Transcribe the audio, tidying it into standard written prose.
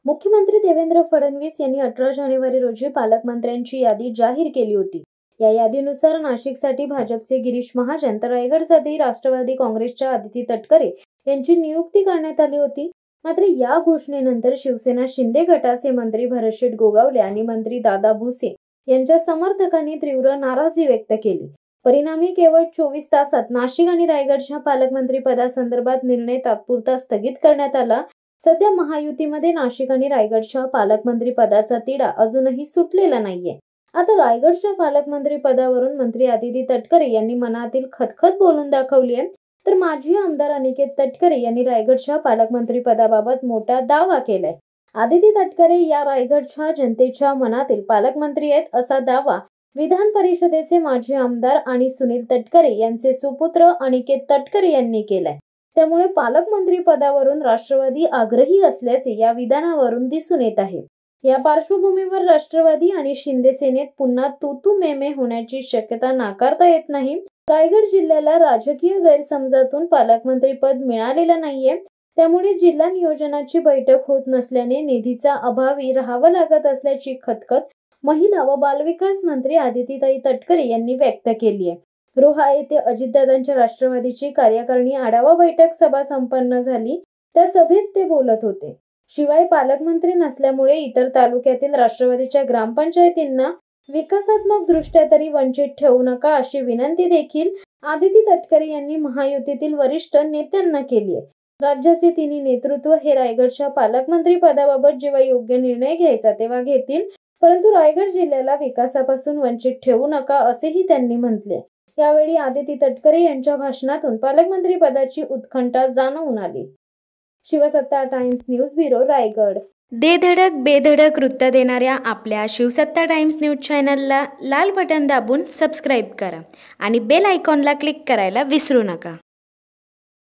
मुख्यमंत्री देवेंद्र फडणवीस यांनी 18 जानेवारी रोजी पालकमंत्र्यांची यादी जाहीर केली होती। या यादीनुसार नाशिकसाठी भाजपचे गिरीश महाजन तर रायगडसाठी राष्ट्रवादी काँग्रेसच्या आदिती तटकरे यांची नियुक्ती करण्यात आली होती। मात्र या घोषणेनंतर शिवसेना शिंदे गटाचे मंत्री भरतशेठ गोगावले आणि मंत्री दादा भुसे यांच्या समर्थकांनी तीव्र नाराजी व्यक्त केली। परिणामी केवळ 24 तासात नाशिक आणि रायगडच्या पालकमंत्री पदासंदर्भात निर्णय तात्पुरता स्थगित करण्यात आला। सध्या महायुतीमध्ये नाशिक आणि रायगडच्या पालकमंत्री पदाचा तिढा अजूनही सुटलेला नाहीये। आता रायगडच्या पालकमंत्री पदावरून मंत्री आदिती तटकरे यांनी मनातील खतखत बोलून दाखवली आहे, तर माजी आमदार अनिकेत तटकरे यांनी रायगडच्या पालकमंत्री पदाबाबत मोठा दावा केलाय। आदिती तटकरे या रायगडच्या जनतेच्या मनातील पालकमंत्री आहेत असा दावा विधान परिषदेचे माजी आमदार आणि सुनील तटकरे यांचे सुपुत्र अनिकेत तटकरे यांनी केलाय। त्यामुळे पालकमंत्री पदावरून राष्ट्रवादी आग्रही असल्याचे या विधानावरून दिसून येत आहे। या पार्श्वभूमीवर राष्ट्रवादी आणि शिंदे सेनेत पुन्हा तू मे होण्याची शक्यता नाकारता येत नाही। रायगड जिल्ह्याला राजकीय गैरसमजातून पालकमंत्री पद मिळालेलं नाहीये, त्यामुळे जिल्हा नियोजनाची बैठक होत नसल्याने निधीचा अभावी राहावं लागत असल्याची खतखत महिला व बालविकास मंत्री आदितीताई तटकरे यांनी व्यक्त केली आहे। रोहा येथे अजितदादांच्या राष्ट्रवादीची कार्यकारिणी आढावा बैठक सभा संपन्न झाली, त्या सभेत ते बोलत होते। शिवाय पालकमंत्री नसल्यामुळे इतर तालुक्यातील राष्ट्रवादीच्या ग्रामपंचायतींना विकासात्मक दृष्ट्या तरी वंचित ठेवू नका अशी विनंती देखील आदिती तटकरे यांनी महायुतीतील वरिष्ठ नेत्यांना केली आहे। राज्याचे तिन्ही नेतृत्व हे रायगडच्या पालकमंत्री पदाबाबत जेव्हा योग्य निर्णय घ्यायचा तेव्हा घेतील, परंतु रायगड जिल्ह्याला विकासापासून वंचित ठेवू नका असेही त्यांनी म्हटले। यावेळी आदिती तटकरे यांच्या भाषणातून पालकमंत्री पदाची उत्कंठा जाणवून आली। शिवसत्ता टाइम्स न्यूज ब्युरो रायगड। दे धडक बेधडक वृत्त देणाऱ्या आपल्या शिवसत्ता टाइम्स न्यूज चॅनलला लाल बटन दाबून सबस्क्राईब करा आणि बेल आयकॉनला क्लिक करायला विसरू नका।